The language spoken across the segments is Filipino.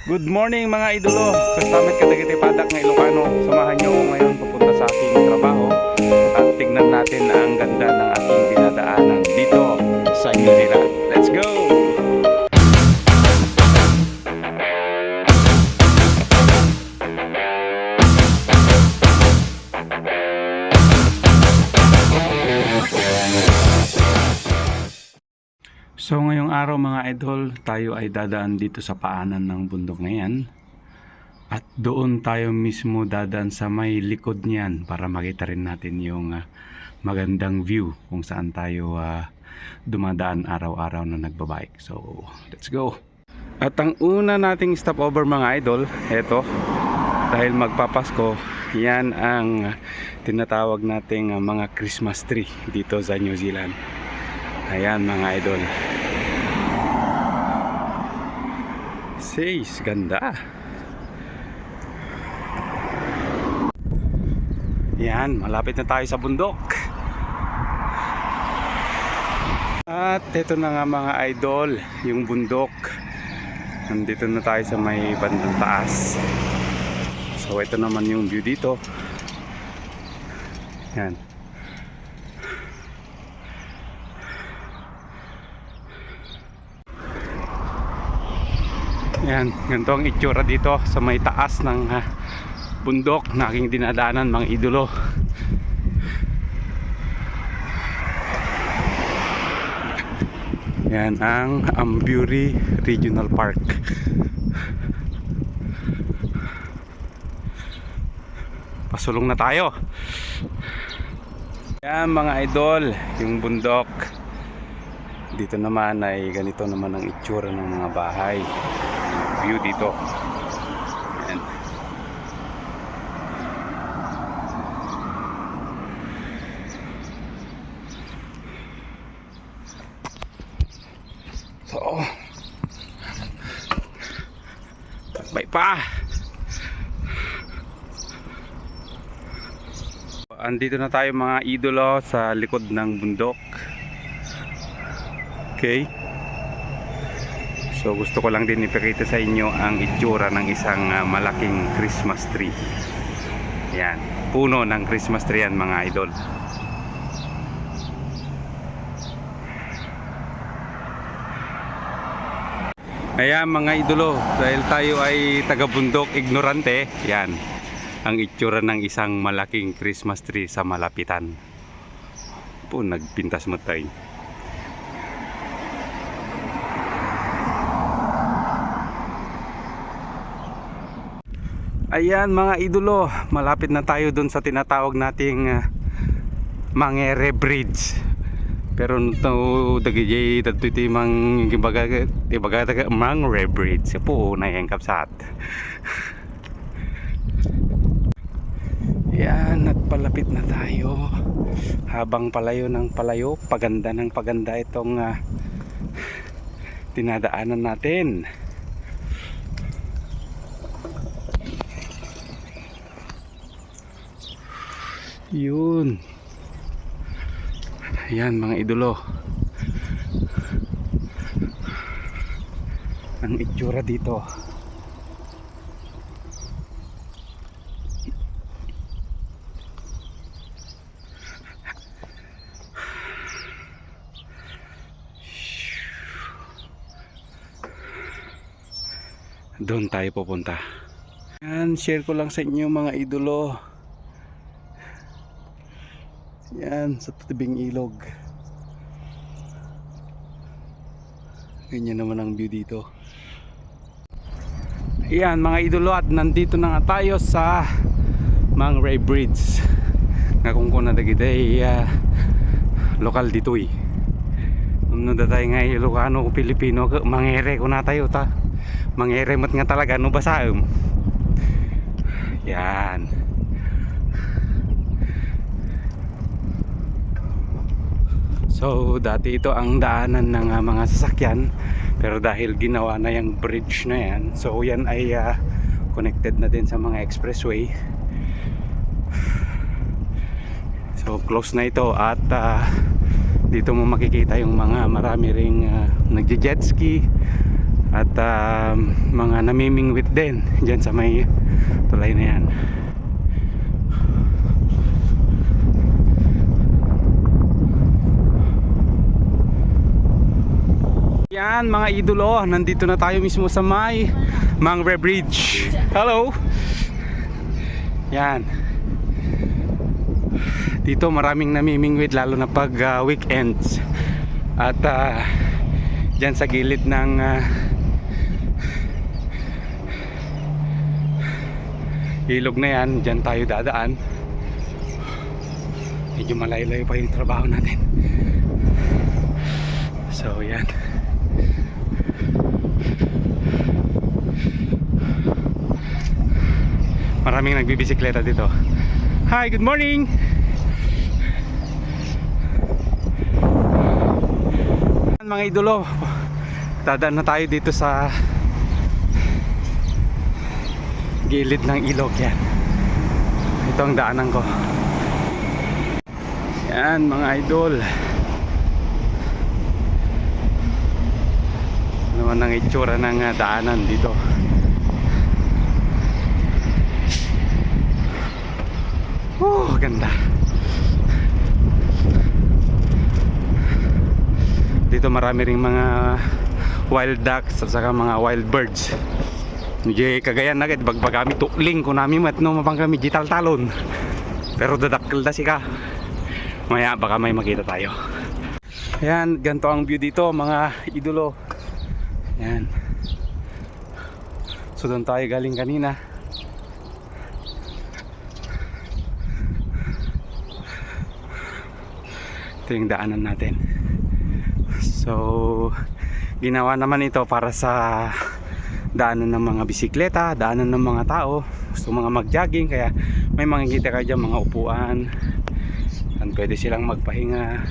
Good morning mga idolo. Kastamit kadagiti padak ng Ilocano. Samahan niyo ako ngayon papunta sa aking trabaho at tignan natin ang ganda ng aking dinadaanan dito sa New Zealand. Let's go! So ngayong araw mga idol, tayo ay dadaan dito sa paanan ng bundok na yan. At doon tayo mismo dadaan sa may likod niyan para makita rin natin yung magandang view kung saan tayo dumadaan araw-araw na nagbabike. So let's go! At ang una nating stopover mga idol, eto, dahil magpapasko, yan ang tinatawag nating mga Christmas tree dito sa New Zealand. Ayan mga idol. Says, ganda. Yan, malapit na tayo sa bundok. At ito na nga mga idol, yung bundok. Nandito na tayo sa may bandang taas. So ito naman yung view dito. Yan. Yan, ganito ang itsura dito sa may taas ng bundok na aking dinadaanan mga idolo. Yan ang Ambiuri Regional Park. Pasulong na tayo. Yan mga idol, yung bundok. Dito naman ay ganito naman ang itsura ng mga bahay. View dito. Ayan. So takbay pa. Andito na tayo mga idolo sa likod ng bundok. Okay. So gusto ko lang din ipakita sa inyo ang itsura ng isang malaking Christmas tree. Yan, puno ng Christmas tree yan mga idol. Ayan mga idolo, dahil tayo ay taga-bundok ignorante, yan ang itsura ng isang malaking Christmas tree sa malapitan. Po, nagpintas mo tayo. Ayan mga idolo, malapit na tayo dun sa tinatawag nating Mangere Bridge. Pero ito dagijay dito timang ibaga taga Mangere Bridge po na yang kapsat. Yan, at palapit na tayo. Habang palayo ng palayo, paganda ng paganda itong dinadaanan natin. Yun. Ayan mga idolo, ang itsura dito. Doon tayo pupunta. Yan, share ko lang sa inyo mga idolo. Yan, sa tubing ilog. Ganyan naman ang view dito. Ayan mga idolo, at nandito na nga tayo sa Mangere Bridge. Nga kung na dagitay lokal dito eh. Nung tayo nga Ilocano o Pilipino, Mangere ko na tayo ta. Mangere mat nga talaga, no basaum. Yan. So dati ito ang daanan ng mga sasakyan, pero dahil ginawa na yung bridge na yan, so yan ay connected na din sa mga expressway. So close na ito, at dito mo makikita yung mga marami ring nagje-jet ski, at mga namimingwit din dyan sa may tulay na yan. Yan mga idolo, nandito na tayo mismo sa may Mangrove Bridge. Hello! Yan. Dito maraming namimingwit lalo na pag weekends. At dyan sa gilid ng ilog na yan, dyan tayo dadaan. Medyo malayo-layo pa yung trabaho natin. So yan. Maraming nagbibisikleta dito. Hi, good morning! Mga idolo, dadaan na tayo dito sa gilid ng ilog yan. Ito ang daanan ko. Yan mga idol. Ano naman ang itsura ng daanan dito. Oh, ganda. Dito marami ring mga wild ducks at saka mga wild birds. Hindi kagayan na agad bagpagami tukling ko namin at no mapang kami gital talon. Pero dadakkel da sika. Maya baka may makita tayo. Ayan, ganito ang view dito mga idolo. Ayan. So doon tayo galing kanina. Ito yung daanan natin. So ginawa naman ito para sa daanan ng mga bisikleta, daanan ng mga tao, gusto mga mag-jogging, kaya may makikita ka dyan mga upuan at pwede silang magpahinga.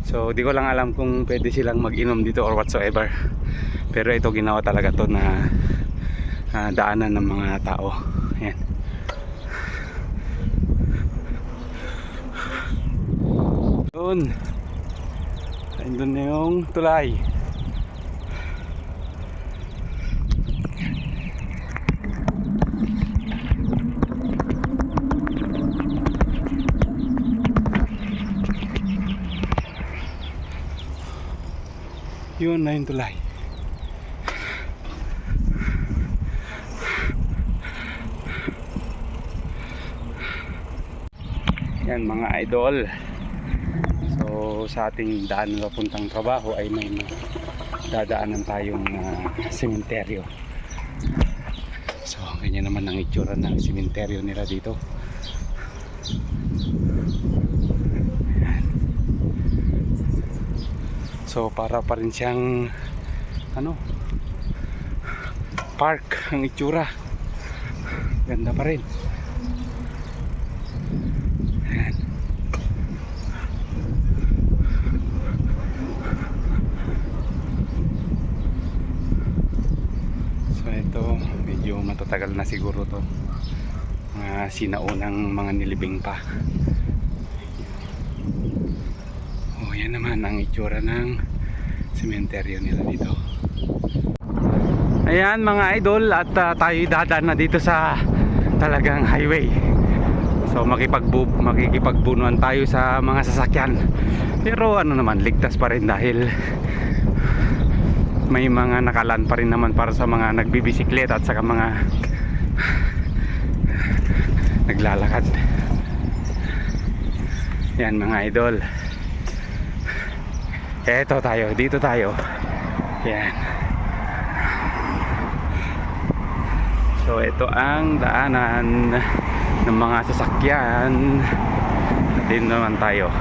So di ko lang alam kung pwede silang mag-inom dito or whatsoever, pero ito ginawa talaga to na daanan ng mga tao. Ayan. Doon na yung tulay. Yun na yung tulay. Yan mga idol. So sa ating daan na papuntang trabaho ay may dadaanan tayong sementeryo. So ganyan naman ang itsura ng sementeryo nila dito. Ayan. So para pa rin siyang park ang itsura. Ganda pa rin. Ayan. So ito medyo matatagal na siguro to, mga sinaunang mga nilibing pa. Oh, yan naman ang itsura ng sementeryo nila dito. Ayan mga idol, at tayo dadaan na dito sa talagang highway. So makikipagbunuan tayo sa mga sasakyan, pero ano naman, ligtas pa rin dahil may mga nakalan pa rin naman para sa mga nagbibisikleta at saka mga naglalakad. Yan mga idol. Eto tayo, dito tayo. Yan. So ito ang daanan ng mga sasakyan. Dito naman tayo.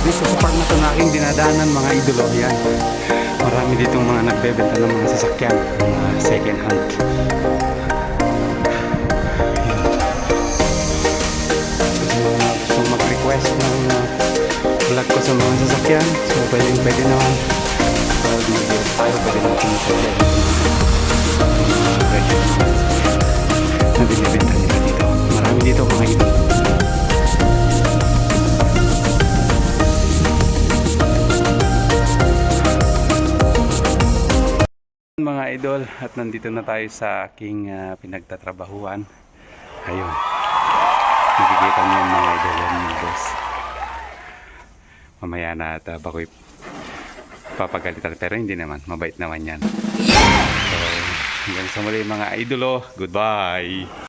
dito sa park na ito na aking dinadaanan mga idolo. Yan. Marami ditong mga nagbebenta ng mga sasakyan, mga second hand. Gusto mag-request ng vlog ko sa mga sasakyan, so pwede naman. Tayo pwede natin sa na binibenta nila dito. Marami dito mga idol. Mga idol, at nandito na tayo sa aking pinagtatrabahuan. Ayun. Nakikita niyo yung mga idol yung boss. Mamaya na at bakoy papagalitan, pero hindi naman, mabait naman yan. So, hanggang sa muli mga idolo, goodbye!